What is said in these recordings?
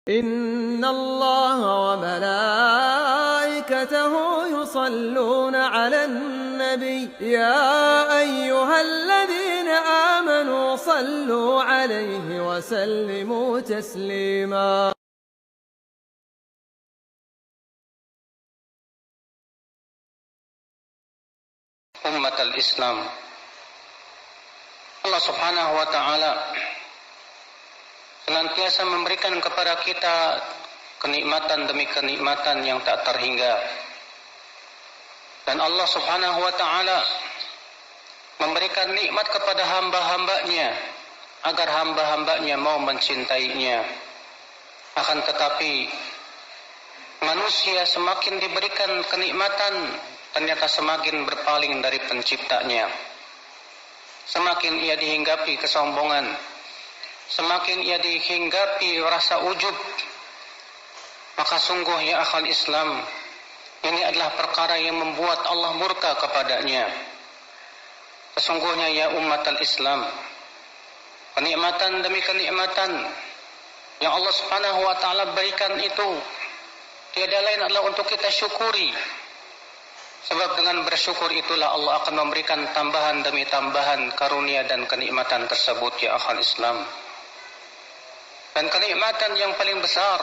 إن الله وملائكته يصلون على النبي يا أيها الذين آمنوا صلوا عليه وسلموا تسليما. Ummatul Islam, Allah Subhanahu wa Ta'ala senantiasa memberikan kepada kita kenikmatan demi kenikmatan yang tak terhingga, dan Allah Subhanahu wa Ta'ala memberikan nikmat kepada hamba-hambanya agar hamba-hambanya mau mencintainya. Akan tetapi manusia semakin diberikan kenikmatan, ternyata semakin berpaling dari penciptanya. Semakin ia dihinggapi kesombongan, semakin ia dihinggapi rasa ujub, maka sungguh ya akhal Islam, ini adalah perkara yang membuat Allah murka kepadanya. Sesungguhnya ya ummatul Islam, kenikmatan demi kenikmatan yang Allah Subhanahu wa Ta'ala berikan itu tiada lain adalah untuk kita syukuri. Sebab dengan bersyukur itulah Allah akan memberikan tambahan demi tambahan karunia dan kenikmatan tersebut ya akhal Islam. Dan kenikmatan yang paling besar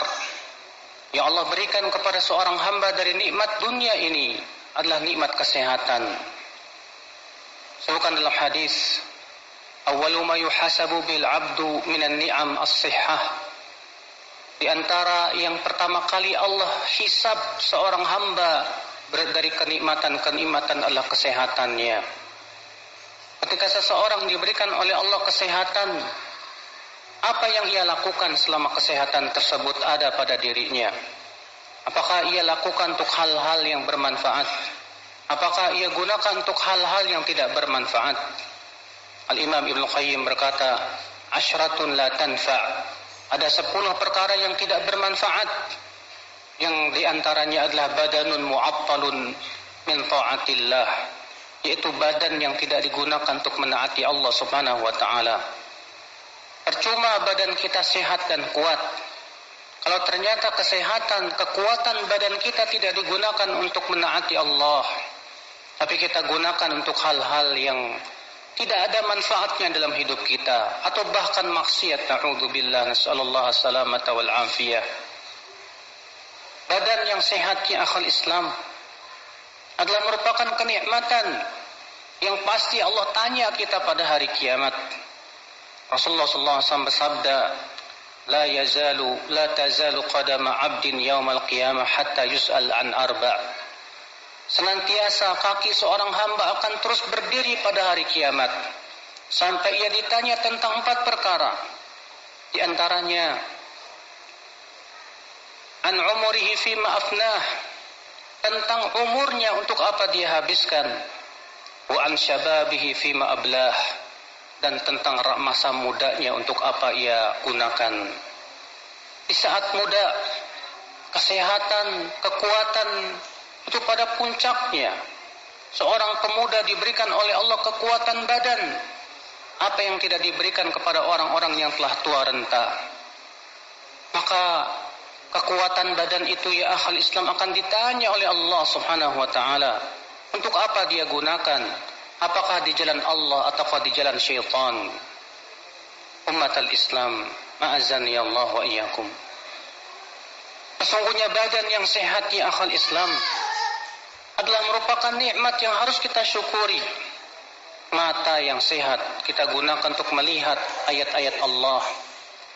yang Allah berikan kepada seorang hamba dari nikmat dunia ini adalah nikmat kesehatan. Sebutkan dalam hadis, awwalu ma yuhasabu bil 'abdu minan ni'am as-sihhah. Di antara yang pertama kali Allah hisab seorang hamba dari kenikmatan-kenikmatan adalah kesehatannya. Ketika seseorang diberikan oleh Allah kesehatan, apa yang ia lakukan selama kesehatan tersebut ada pada dirinya? Apakah ia lakukan untuk hal-hal yang bermanfaat? Apakah ia gunakan untuk hal-hal yang tidak bermanfaat? Al-Imam Ibnu Qayyim berkata, asyratun la tanfa'. Ada 10 perkara yang tidak bermanfaat, yang diantaranya adalah badanun mu'attalun min ta'atillah, yaitu badan yang tidak digunakan untuk menaati Allah Subhanahu wa Ta'ala. Percuma badan kita sehat dan kuat kalau ternyata kesehatan, kekuatan badan kita tidak digunakan untuk menaati Allah, tapi kita gunakan untuk hal-hal yang tidak ada manfaatnya dalam hidup kita, atau bahkan maksiat. Na'udzubillah, nas'alullah salamata wal afiyah. Badan yang sehat ya akhal Islam adalah merupakan kenikmatan yang pasti Allah tanya kita pada hari kiamat. Rasulullah SAW bersabda, la tazalu qadama 'abdin yaumal qiyamah hatta yus'al an arba'. Senantiasa kaki seorang hamba akan terus berdiri pada hari kiamat sampai ia ditanya tentang 4 perkara. Di antaranya an umurihi fima afnah, tentang umurnya untuk apa dia habiskan. Wa an syababihi fima ablah, dan tentang masa mudanya untuk apa ia gunakan. Di saat muda, kesehatan, kekuatan itu pada puncaknya. Seorang pemuda diberikan oleh Allah kekuatan badan, apa yang tidak diberikan kepada orang-orang yang telah tua renta. Maka kekuatan badan itu ya akhal Islam akan ditanya oleh Allah Subhanahu wa Ta'ala, untuk apa dia gunakan? Apakah di jalan Allah ataukah di jalan syaitan? Ummatul Islam, ma'azani Allah wa iyyakum. Sesungguhnya badan yang sehat ya akhal Islam adalah merupakan nikmat yang harus kita syukuri. Mata yang sehat kita gunakan untuk melihat ayat-ayat Allah.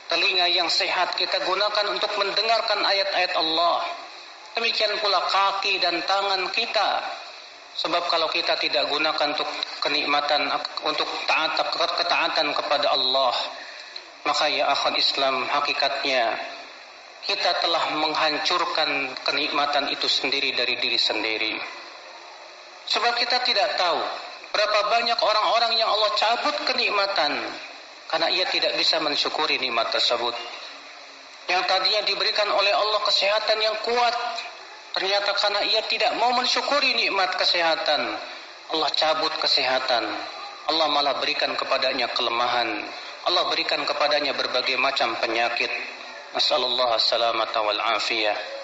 Telinga yang sehat kita gunakan untuk mendengarkan ayat-ayat Allah. Demikian pula kaki dan tangan kita. Sebab kalau kita tidak gunakan untuk kenikmatan, untuk ketaatan kepada Allah, maka ya akhal Islam, hakikatnya kita telah menghancurkan kenikmatan itu sendiri dari diri sendiri. Sebab kita tidak tahu berapa banyak orang-orang yang Allah cabut kenikmatan karena ia tidak bisa mensyukuri nikmat tersebut. Yang tadinya diberikan oleh Allah kesehatan yang kuat, ternyata karena ia tidak mau mensyukuri nikmat kesehatan, Allah cabut kesehatan. Allah malah berikan kepadanya kelemahan. Allah berikan kepadanya berbagai macam penyakit. Nas'alullah as-salamata wal afiyah.